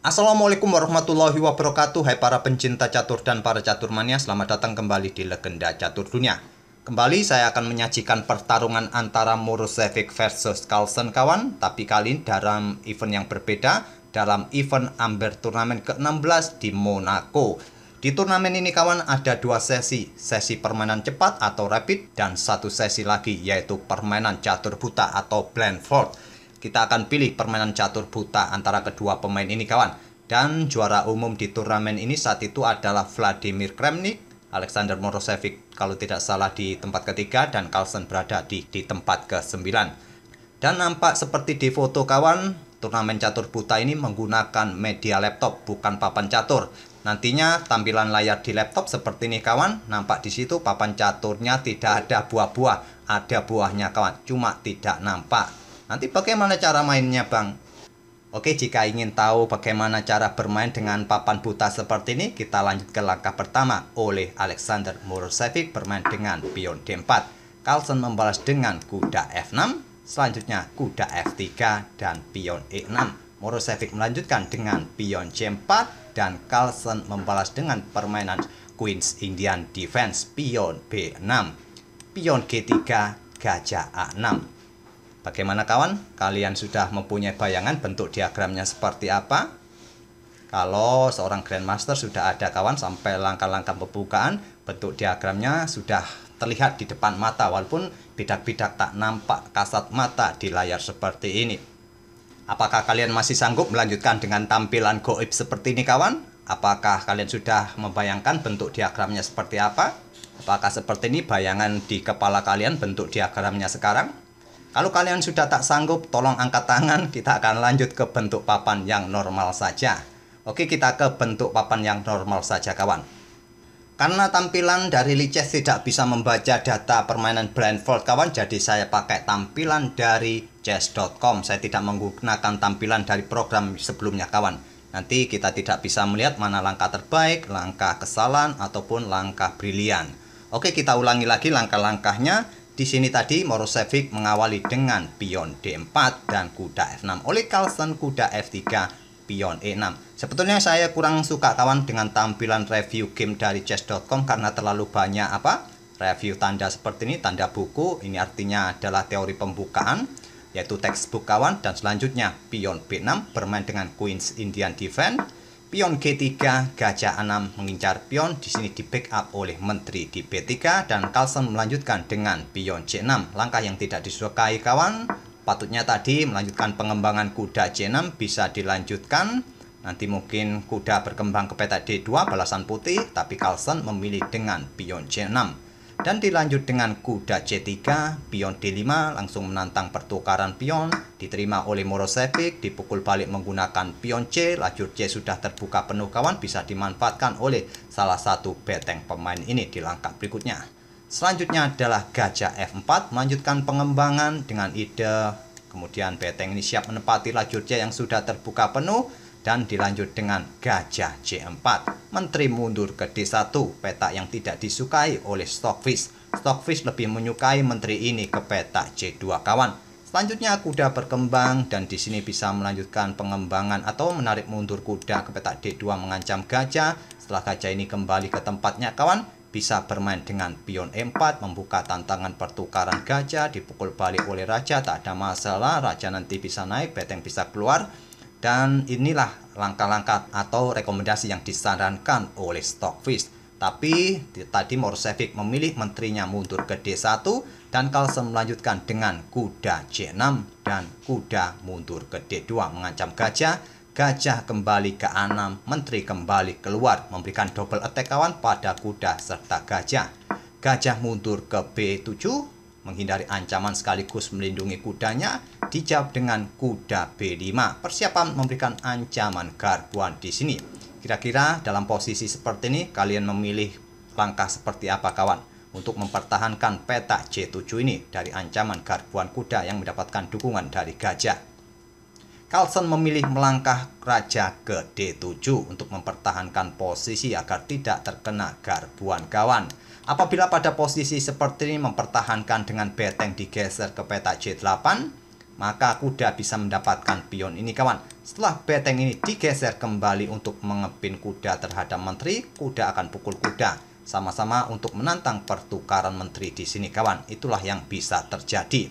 Assalamualaikum warahmatullahi wabarakatuh. Hai para pencinta catur dan para caturmania, selamat datang kembali di Legenda Catur Dunia. Kembali saya akan menyajikan pertarungan antara Morosevic versus Carlsen kawan, tapi kali ini dalam event yang berbeda, dalam event Amber Turnamen ke-16 di Monaco. Di turnamen ini kawan ada dua sesi permainan cepat atau rapid dan satu sesi lagi yaitu permainan catur buta atau blindfold. Kita akan pilih permainan catur buta antara kedua pemain ini kawan. Dan juara umum di turnamen ini saat itu adalah Vladimir Kramnik, Alexander Morosevic kalau tidak salah di tempat ketiga, dan Carlsen berada di tempat ke-9. Dan nampak seperti di foto kawan, turnamen catur buta ini menggunakan media laptop bukan papan catur. Nantinya tampilan layar di laptop seperti ini kawan, nampak di situ papan caturnya tidak ada buah-buah, ada buahnya kawan, cuma tidak nampak. Nanti bagaimana cara mainnya bang? Oke, jika ingin tahu bagaimana cara bermain dengan papan buta seperti ini, kita lanjut ke langkah pertama. Oleh Alexander Morosevic bermain dengan pion D4. Carlsen membalas dengan kuda F6, selanjutnya kuda F3 dan pion E6. Morosevic melanjutkan dengan pion C4 dan Carlsen membalas dengan permainan Queen's Indian Defense, pion B6, pion G3, gajah A6. Bagaimana kawan? Kalian sudah mempunyai bayangan bentuk diagramnya seperti apa? Kalau seorang Grandmaster sudah ada kawan sampai langkah-langkah pembukaan, bentuk diagramnya sudah terlihat di depan mata walaupun bidak-bidak tak nampak kasat mata di layar seperti ini. Apakah kalian masih sanggup melanjutkan dengan tampilan goib seperti ini kawan? Apakah kalian sudah membayangkan bentuk diagramnya seperti apa? Apakah seperti ini bayangan di kepala kalian bentuk diagramnya sekarang? Kalau kalian sudah tak sanggup, tolong angkat tangan, kita akan lanjut ke bentuk papan yang normal saja. Oke, kita ke bentuk papan yang normal saja kawan. Karena tampilan dari Lichess tidak bisa membaca data permainan blindfold kawan, jadi saya pakai tampilan dari chess.com. Saya tidak menggunakan tampilan dari program sebelumnya kawan. Nanti kita tidak bisa melihat mana langkah terbaik, langkah kesalahan, ataupun langkah brilian. Oke, kita ulangi lagi langkah-langkahnya. Di sini tadi Morosevic mengawali dengan pion D4 dan kuda F6. Oleh Carlsen kuda F3, pion E6. Sebetulnya saya kurang suka kawan dengan tampilan review game dari chess.com karena terlalu banyak review tanda seperti ini, tanda buku. Ini artinya adalah teori pembukaan, yaitu textbook kawan. Dan selanjutnya pion B6 bermain dengan Queen's Indian Defense. Pion G3, gajah A6 mengincar pion, di sini di backup oleh menteri di B3 dan Carlsen melanjutkan dengan pion C6. Langkah yang tidak disukai kawan, patutnya tadi melanjutkan pengembangan kuda C6 bisa dilanjutkan. Nanti mungkin kuda berkembang ke peta D2 balasan putih, tapi Carlsen memilih dengan pion C6. Dan dilanjut dengan kuda C3, pion D5 langsung menantang pertukaran pion, diterima oleh Morosevic, dipukul balik menggunakan pion C, lajur C sudah terbuka penuh kawan, bisa dimanfaatkan oleh salah satu beteng pemain ini di langkah berikutnya. Selanjutnya adalah gajah F4, melanjutkan pengembangan dengan ide, kemudian beteng ini siap menempati lajur C yang sudah terbuka penuh, dan dilanjut dengan gajah C4. Menteri mundur ke D1, peta yang tidak disukai oleh Stockfish. Stockfish lebih menyukai menteri ini ke peta C2 kawan. Selanjutnya kuda berkembang dan di sini bisa melanjutkan pengembangan atau menarik mundur kuda ke peta D2 mengancam gajah. Setelah gajah ini kembali ke tempatnya kawan, bisa bermain dengan pion E4 membuka tantangan pertukaran gajah, dipukul balik oleh raja, tak ada masalah, raja nanti bisa naik, beteng bisa keluar. Dan inilah langkah-langkah atau rekomendasi yang disarankan oleh Stockfish. Tapi tadi Morosevic memilih menterinya mundur ke D1 dan Carlsen melanjutkan dengan kuda C6 dan kuda mundur ke D2 mengancam gajah. Gajah kembali ke A6, menteri kembali keluar memberikan double attack kawan pada kuda serta gajah. Gajah mundur ke B7 menghindari ancaman sekaligus melindungi kudanya, dijawab dengan kuda B5. Persiapan memberikan ancaman garbuan di sini. Kira-kira dalam posisi seperti ini kalian memilih langkah seperti apa kawan untuk mempertahankan peta C7 ini dari ancaman garbuan kuda yang mendapatkan dukungan dari gajah. Carlsen memilih melangkah raja ke D7 untuk mempertahankan posisi agar tidak terkena garbuan kawan. Apabila pada posisi seperti ini mempertahankan dengan beteng digeser ke peta C8, maka kuda bisa mendapatkan pion ini kawan. Setelah beteng ini digeser kembali untuk mengepin kuda terhadap menteri, kuda akan pukul kuda. Sama-sama untuk menantang pertukaran menteri di sini kawan. Itulah yang bisa terjadi.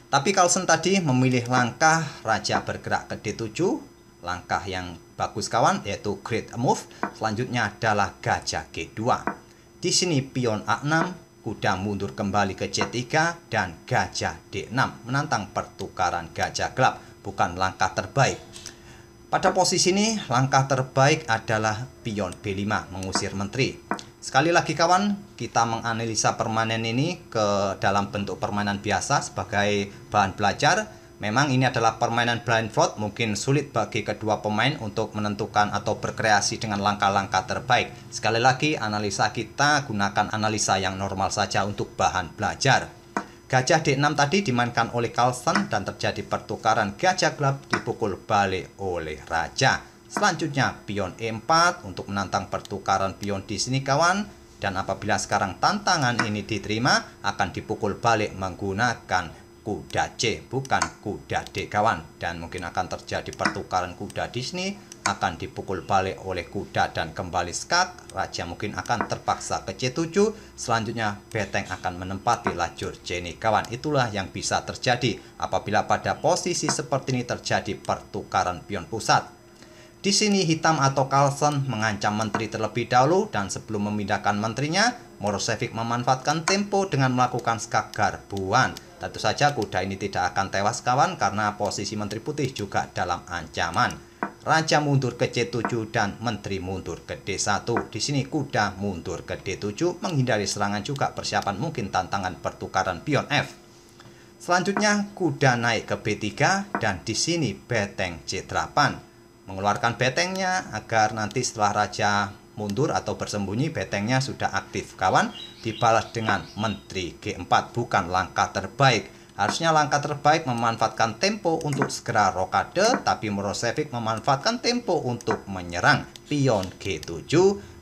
Tapi Carlsen tadi memilih langkah raja bergerak ke D7. Langkah yang bagus kawan, yaitu great move. Selanjutnya adalah gajah G2. Di sini pion A6, kuda mundur kembali ke C3, dan gajah D6 menantang pertukaran gajah gelap. Bukan langkah terbaik. Pada posisi ini langkah terbaik adalah pion B5 mengusir menteri. Sekali lagi kawan, kita menganalisa permainan ini ke dalam bentuk permainan biasa sebagai bahan belajar. Memang ini adalah permainan blindfold, mungkin sulit bagi kedua pemain untuk menentukan atau berkreasi dengan langkah-langkah terbaik. Sekali lagi, analisa kita gunakan analisa yang normal saja untuk bahan belajar. Gajah D6 tadi dimainkan oleh Carlsen dan terjadi pertukaran gajah gelap dipukul balik oleh raja. Selanjutnya pion E4 untuk menantang pertukaran pion di sini kawan. Dan apabila sekarang tantangan ini diterima, akan dipukul balik menggunakan kuda C, bukan kuda D kawan. Dan mungkin akan terjadi pertukaran kuda di sini, akan dipukul balik oleh kuda dan kembali skak. Raja mungkin akan terpaksa ke C7. Selanjutnya beteng akan menempati lajur C ini kawan. Itulah yang bisa terjadi apabila pada posisi seperti ini terjadi pertukaran pion pusat. Di sini hitam atau Carlsen mengancam menteri terlebih dahulu, dan sebelum memindahkan menterinya, Morosevic memanfaatkan tempo dengan melakukan skak garbuan. Tentu saja kuda ini tidak akan tewas kawan, karena posisi menteri putih juga dalam ancaman. Raja mundur ke C7 dan menteri mundur ke D1. Di sini kuda mundur ke D7 menghindari serangan juga, persiapan mungkin tantangan pertukaran pion F. Selanjutnya kuda naik ke B3 dan di sini beteng C8. Mengeluarkan betengnya agar nanti setelah raja mundur atau bersembunyi, betengnya sudah aktif kawan. Dibalas dengan menteri G4, bukan langkah terbaik. Harusnya langkah terbaik memanfaatkan tempo untuk segera rokade, tapi Morosevic memanfaatkan tempo untuk menyerang pion G7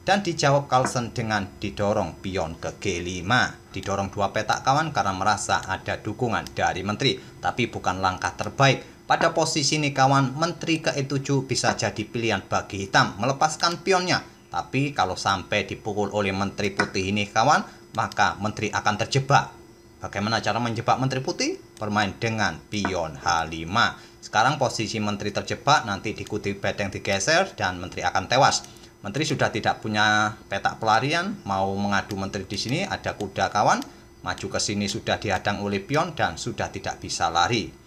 dan dijawab Carlsen dengan didorong pion ke G5. Didorong dua petak kawan karena merasa ada dukungan dari menteri, tapi bukan langkah terbaik. Pada posisi ini kawan, menteri ke E7 bisa jadi pilihan bagi hitam melepaskan pionnya. Tapi kalau sampai dipukul oleh menteri putih ini kawan, maka menteri akan terjebak. Bagaimana cara menjebak menteri putih? Bermain dengan pion H5. Sekarang posisi menteri terjebak, nanti diikuti beteng digeser dan menteri akan tewas. Menteri sudah tidak punya petak pelarian, mau mengadu menteri di sini ada kuda kawan, maju ke sini sudah dihadang oleh pion dan sudah tidak bisa lari.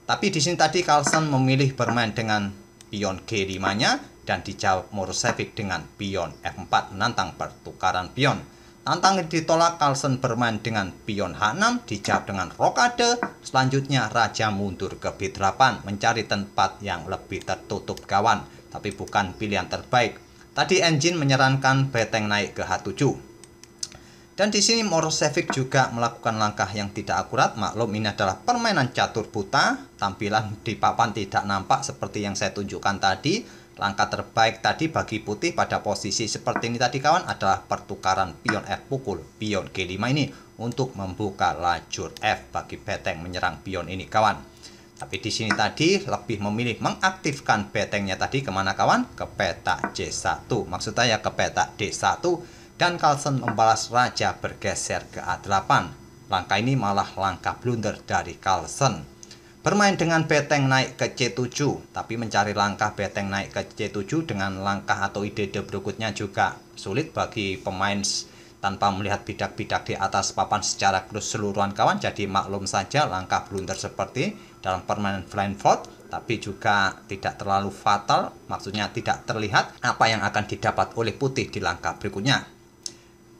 Tapi di sini tadi Carlsen memilih bermain dengan pion G5-nya dan dijawab Morosevic dengan pion F4 menantang pertukaran pion. Tantangan ditolak, Carlsen bermain dengan pion H6, dijawab dengan rokade. Selanjutnya raja mundur ke B8 mencari tempat yang lebih tertutup kawan, tapi bukan pilihan terbaik. Tadi engine menyarankan beteng naik ke H7. Dan di sini Morosevic juga melakukan langkah yang tidak akurat. Maklum ini adalah permainan catur buta. Tampilan di papan tidak nampak seperti yang saya tunjukkan tadi. Langkah terbaik tadi bagi putih pada posisi seperti ini tadi kawan adalah pertukaran pion F pukul pion G5 ini untuk membuka lajur F bagi beteng menyerang pion ini kawan. Tapi di sini tadi lebih memilih mengaktifkan betengnya tadi kemana kawan? Ke petak C1. Maksud saya ke petak D1. Dan Carlsen membalas raja bergeser ke A8. Langkah ini malah langkah blunder dari Carlsen. Bermain dengan beteng naik ke C7, tapi mencari langkah beteng naik ke C7 dengan langkah atau ide berikutnya juga sulit bagi pemain tanpa melihat bidak-bidak di atas papan secara keseluruhan kawan. Jadi maklum saja langkah blunder seperti dalam permainan blindfold, tapi juga tidak terlalu fatal, maksudnya tidak terlihat apa yang akan didapat oleh putih di langkah berikutnya.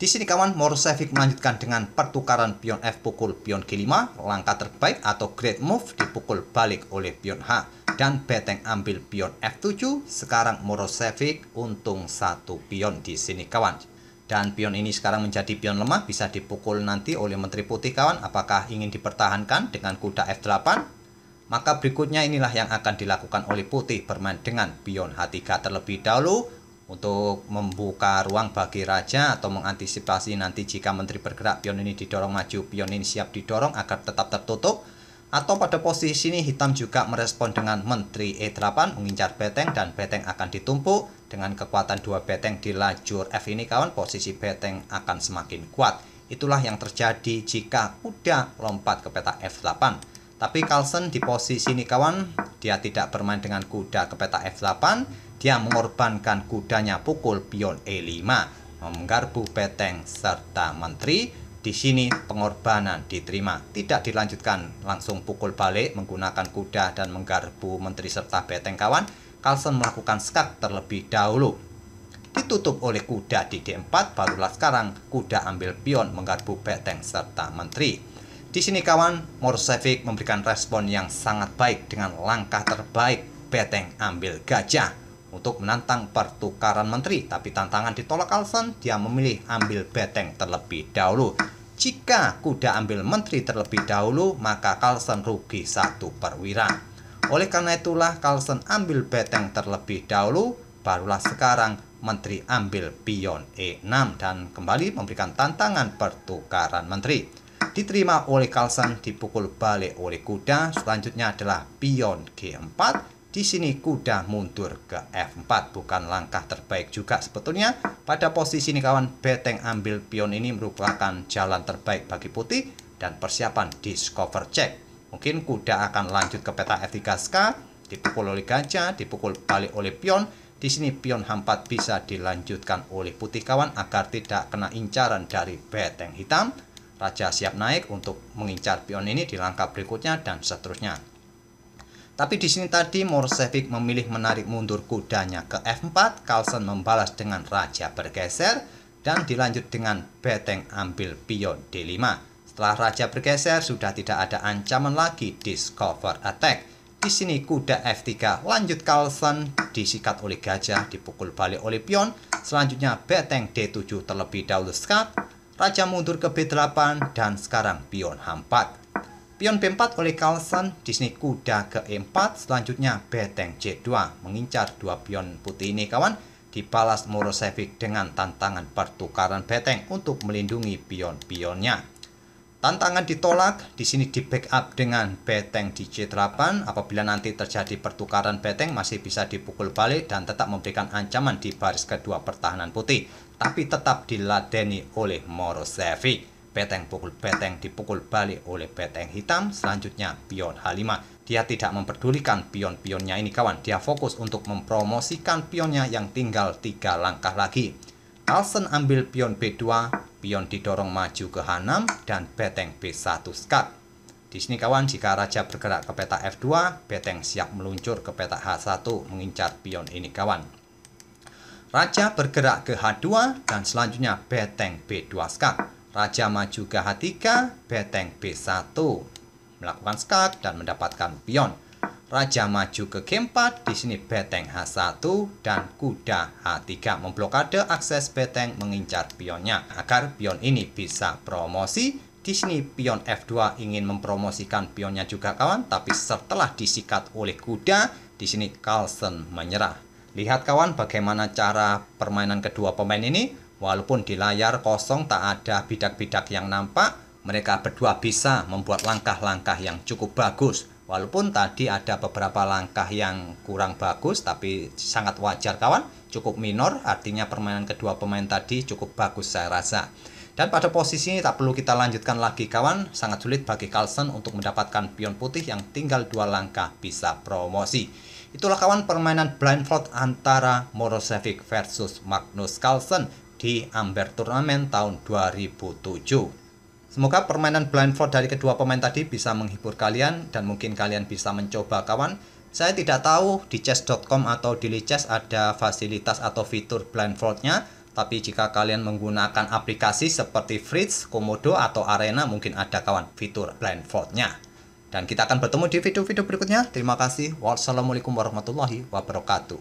Di sini kawan, Morosevic melanjutkan dengan pertukaran pion F pukul pion G5, langkah terbaik atau great move dipukul balik oleh pion H dan beteng ambil pion F7. Sekarang Morosevic untung satu pion di sini kawan. Dan pion ini sekarang menjadi pion lemah, bisa dipukul nanti oleh menteri putih kawan. Apakah ingin dipertahankan dengan kuda F8? Maka berikutnya inilah yang akan dilakukan oleh putih, bermain dengan pion H3 terlebih dahulu untuk membuka ruang bagi raja atau mengantisipasi nanti jika menteri bergerak pion ini didorong maju, pion ini siap didorong agar tetap tertutup. Atau pada posisi ini hitam juga merespon dengan menteri E8 mengincar beteng dan beteng akan ditumpuk. Dengan kekuatan dua beteng di lajur F ini kawan, posisi beteng akan semakin kuat. Itulah yang terjadi jika kuda lompat ke peta F8. Tapi Carlsen di posisi ini kawan, dia tidak bermain dengan kuda ke peta F8. Dia mengorbankan kudanya pukul pion E5, menggarpu beteng serta menteri. Di sini pengorbanan diterima, tidak dilanjutkan langsung pukul balik menggunakan kuda dan menggarpu menteri serta beteng kawan. Carlsen melakukan skak terlebih dahulu, ditutup oleh kuda di D4, barulah sekarang kuda ambil pion menggarpu beteng serta menteri. Di sini kawan, Morošević memberikan respon yang sangat baik dengan langkah terbaik beteng ambil gajah untuk menantang pertukaran menteri, tapi tantangan ditolak Carlsen. Dia memilih ambil beteng terlebih dahulu. Jika kuda ambil menteri terlebih dahulu, maka Carlsen rugi 1 perwira. Oleh karena itulah Carlsen ambil beteng terlebih dahulu, barulah sekarang menteri ambil pion E6 dan kembali memberikan tantangan pertukaran menteri. Diterima oleh Carlsen, dipukul balik oleh kuda. Selanjutnya adalah pion G4. Di sini kuda mundur ke F4, bukan langkah terbaik juga sebetulnya. Pada posisi ini kawan, beteng ambil pion ini merupakan jalan terbaik bagi putih dan persiapan discover check. Mungkin kuda akan lanjut ke peta F3 skak, dipukul oleh gajah, dipukul balik oleh pion. Di sini pion H4 bisa dilanjutkan oleh putih kawan agar tidak kena incaran dari beteng hitam. Raja siap naik untuk mengincar pion ini di langkah berikutnya dan seterusnya. Tapi di sini tadi Morošević memilih menarik mundur kudanya ke F4, Carlsen membalas dengan raja bergeser dan dilanjut dengan beteng ambil pion D5. Setelah raja bergeser sudah tidak ada ancaman lagi discover attack. Di sini kuda F3 lanjut Carlsen, disikat oleh gajah, dipukul balik oleh pion. Selanjutnya beteng D7 terlebih dahulu skak, raja mundur ke B8 dan sekarang pion H4. Pion B4 oleh Carlsen, di sini kuda ke E4, selanjutnya beteng C2 mengincar dua pion putih ini kawan. Dibalas Morošević dengan tantangan pertukaran beteng untuk melindungi pion-pionnya. Tantangan ditolak, di sini di backup dengan beteng di C8. Apabila nanti terjadi pertukaran beteng masih bisa dipukul balik dan tetap memberikan ancaman di baris kedua pertahanan putih, tapi tetap diladeni oleh Morošević. Beteng pukul beteng dipukul balik oleh beteng hitam. Selanjutnya pion H5. Dia tidak memperdulikan pion-pionnya ini kawan. Dia fokus untuk mempromosikan pionnya yang tinggal 3 langkah lagi. Carlsen ambil pion B2, pion didorong maju ke H6 dan beteng B1 skak. Di sini kawan, jika raja bergerak ke peta F2, beteng siap meluncur ke peta H1 mengincar pion ini kawan. Raja bergerak ke H2 dan selanjutnya beteng B2 skak. Raja maju ke H3, beteng B1 melakukan skak dan mendapatkan pion. Raja maju ke G4, di sini beteng H1 dan kuda H3 memblokade akses beteng mengincar pionnya agar pion ini bisa promosi. Di sini pion F2 ingin mempromosikan pionnya juga kawan, tapi setelah disikat oleh kuda, di sini Carlsen menyerah. Lihat kawan bagaimana cara permainan kedua pemain ini. Walaupun di layar kosong tak ada bidak-bidak yang nampak, mereka berdua bisa membuat langkah-langkah yang cukup bagus. Walaupun tadi ada beberapa langkah yang kurang bagus, tapi sangat wajar kawan, cukup minor, artinya permainan kedua pemain tadi cukup bagus saya rasa. Dan pada posisi ini tak perlu kita lanjutkan lagi kawan, sangat sulit bagi Carlsen untuk mendapatkan pion putih yang tinggal 2 langkah bisa promosi. Itulah kawan permainan blindfold antara Morošević versus Magnus Carlsen di Amber Turnamen tahun 2007. Semoga permainan blindfold dari kedua pemain tadi bisa menghibur kalian dan mungkin kalian bisa mencoba kawan. Saya tidak tahu di chess.com atau di Lichess ada fasilitas atau fitur blindfoldnya, tapi jika kalian menggunakan aplikasi seperti Fritz, Komodo atau Arena mungkin ada kawan fitur blindfoldnya. Dan kita akan bertemu di video-video berikutnya. Terima kasih. Wassalamualaikum warahmatullahi wabarakatuh.